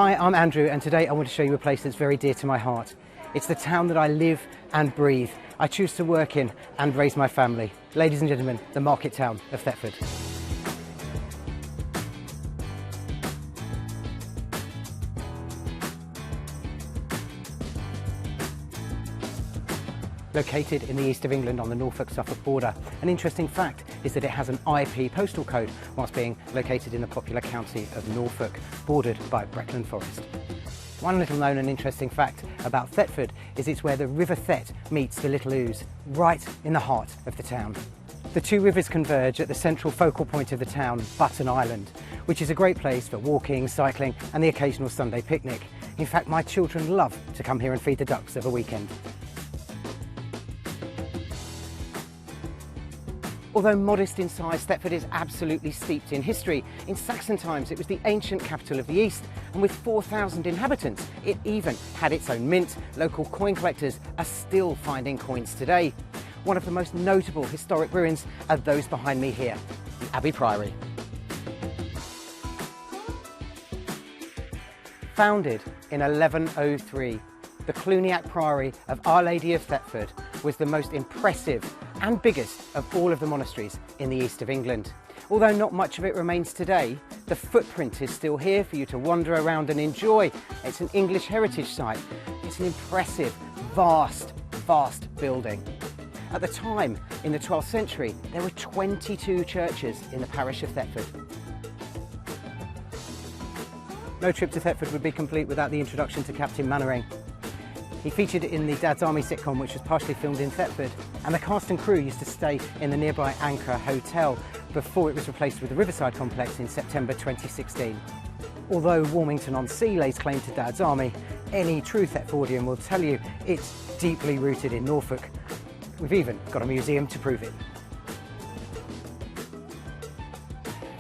Hi, I'm Andrew, and today I want to show you a place that's very dear to my heart. It's the town that I live and breathe. I choose to work in and raise my family. Ladies and gentlemen, the market town of Thetford. Located in the east of England on the Norfolk-Suffolk border. An interesting fact is that it has an IP postal code whilst being located in the popular county of Norfolk, bordered by Breckland Forest. One little known and interesting fact about Thetford is it's where the River Thet meets the Little Ouse, right in the heart of the town. The two rivers converge at the central focal point of the town, Button Island, which is a great place for walking, cycling and the occasional Sunday picnic. In fact, my children love to come here and feed the ducks of a weekend. Although modest in size, Thetford is absolutely steeped in history. In Saxon times, it was the ancient capital of the East, and with 4,000 inhabitants, it even had its own mint. Local coin collectors are still finding coins today. One of the most notable historic ruins are those behind me here, the Abbey Priory. Founded in 1103, the Cluniac Priory of Our Lady of Thetford was the most impressive and biggest of all of the monasteries in the east of England. Although not much of it remains today, the footprint is still here for you to wander around and enjoy. It's an English heritage site. It's an impressive, vast building. At the time, in the 12th century, there were 22 churches in the parish of Thetford. No trip to Thetford would be complete without the introduction to Captain Mainwaring. He featured in the Dad's Army sitcom, which was partially filmed in Thetford, and the cast and crew used to stay in the nearby Anchor Hotel before it was replaced with the Riverside complex in September 2016. Although Warmington-on-Sea lays claim to Dad's Army, any true Thetfordian will tell you it's deeply rooted in Norfolk. We've even got a museum to prove it.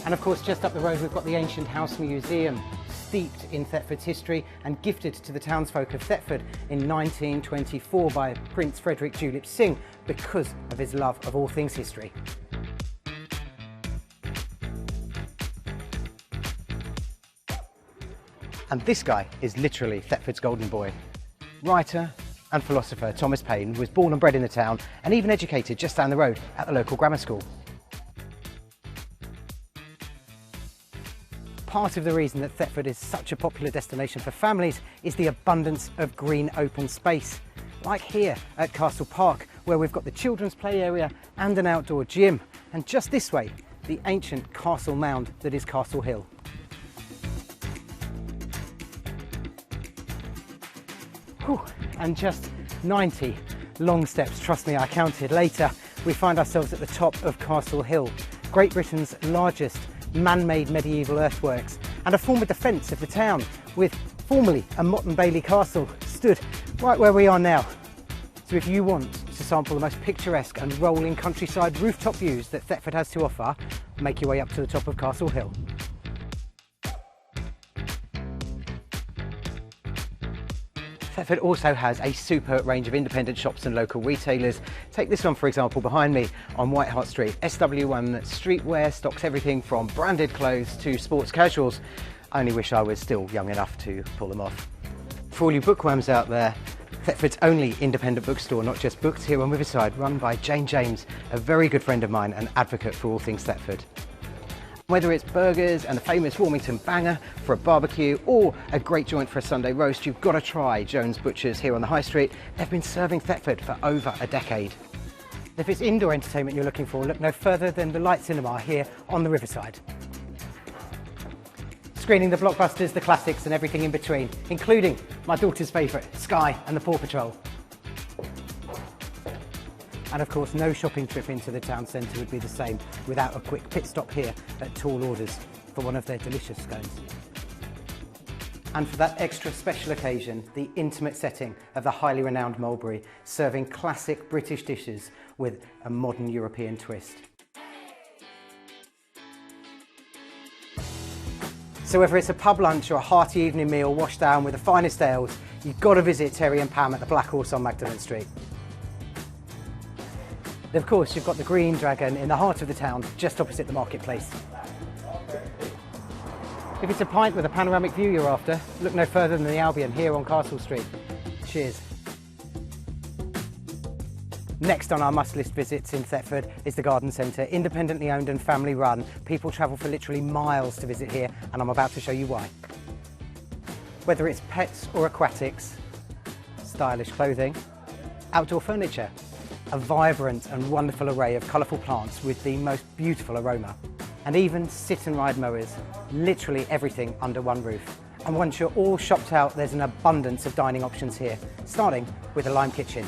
And of course, just up the road we've got the Ancient House Museum, steeped in Thetford's history and gifted to the townsfolk of Thetford in 1924 by Prince Frederick Julep Singh because of his love of all things history. And this guy is literally Thetford's golden boy. Writer and philosopher Thomas Paine was born and bred in the town and even educated just down the road at the local grammar school. Part of the reason that Thetford is such a popular destination for families is the abundance of green open space. Like here at Castle Park, where we've got the children's play area and an outdoor gym. And just this way, the ancient castle mound that is Castle Hill. Whew. And just 90 long steps, trust me, I counted later, we find ourselves at the top of Castle Hill, Great Britain's largest man-made medieval earthworks and a former defence of the town, with formerly a Motte and Bailey castle stood right where we are now. So if you want to sample the most picturesque and rolling countryside rooftop views that Thetford has to offer, make your way up to the top of Castle Hill. Thetford also has a super range of independent shops and local retailers. Take this one, for example, behind me on White Hart Street. SW1 Streetwear stocks everything from branded clothes to sports casuals. I only wish I was still young enough to pull them off. For all you bookworms out there, Thetford's only independent bookstore, not just books, here on Riverside, run by Jane James, a very good friend of mine and advocate for all things Thetford. Whether it's burgers and the famous Warmington banger for a barbecue or a great joint for a Sunday roast, you've got to try Jones Butchers here on the High Street. They've been serving Thetford for over a decade. If it's indoor entertainment you're looking for, look no further than the Light Cinema here on the Riverside. Screening the blockbusters, the classics and everything in between, including my daughter's favourite, Sky and the Paw Patrol. And of course, no shopping trip into the town centre would be the same without a quick pit stop here at Tall Orders for one of their delicious scones. And for that extra special occasion, the intimate setting of the highly renowned Mulberry, serving classic British dishes with a modern European twist. So whether it's a pub lunch or a hearty evening meal washed down with the finest ales, you've got to visit Terry and Pam at the Black Horse on Magdalen Street. Of course, you've got the Green Dragon in the heart of the town, just opposite the marketplace. If it's a pint with a panoramic view you're after, look no further than the Albion here on Castle Street. Cheers. Next on our must-list visits in Thetford is the Garden Centre, independently owned and family run. People travel for literally miles to visit here, and I'm about to show you why. Whether it's pets or aquatics, stylish clothing, outdoor furniture, a vibrant and wonderful array of colourful plants with the most beautiful aroma, and even sit and ride mowers, literally everything under one roof. And once you're all shopped out, there's an abundance of dining options here, starting with a lime kitchen.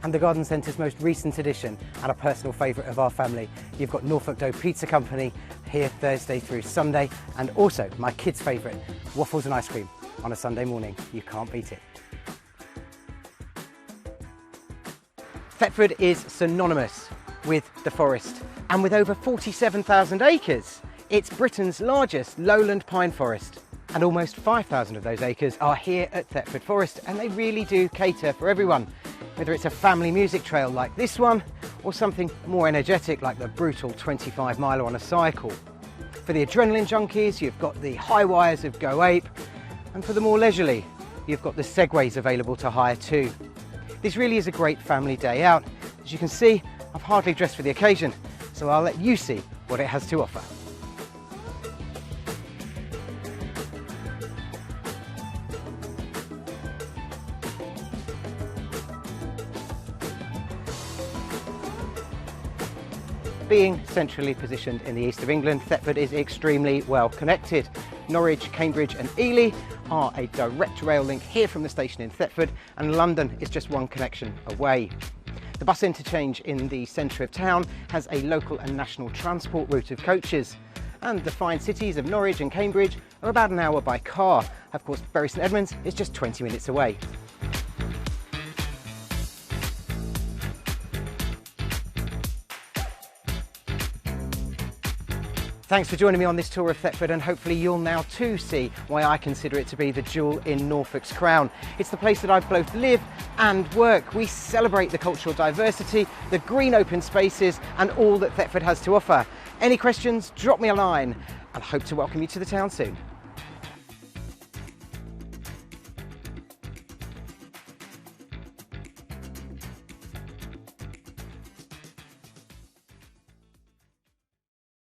And the Garden Centre's most recent addition, and a personal favourite of our family, you've got Norfolk Dough Pizza Company here Thursday through Sunday, and also my kids' favourite, waffles and ice cream on a Sunday morning. You can't beat it. Thetford is synonymous with the forest, and with over 47,000 acres, it's Britain's largest lowland pine forest. And almost 5,000 of those acres are here at Thetford Forest, and they really do cater for everyone. Whether it's a family music trail like this one, or something more energetic like the brutal 25-miler on a cycle. For the adrenaline junkies, you've got the high wires of Go Ape, and for the more leisurely, you've got the segways available to hire too. This really is a great family day out. As you can see, I've hardly dressed for the occasion, so I'll let you see what it has to offer. Being centrally positioned in the east of England, Thetford is extremely well connected. Norwich, Cambridge and Ely are a direct rail link here from the station in Thetford, and London is just one connection away. The bus interchange in the centre of town has a local and national transport route of coaches, and the fine cities of Norwich and Cambridge are about an hour by car. Of course, Bury St Edmunds is just 20 minutes away. Thanks for joining me on this tour of Thetford, and hopefully you'll now too see why I consider it to be the jewel in Norfolk's crown. It's the place that I both live and work. We celebrate the cultural diversity, the green open spaces and all that Thetford has to offer. Any questions, drop me a line, and I hope to welcome you to the town soon.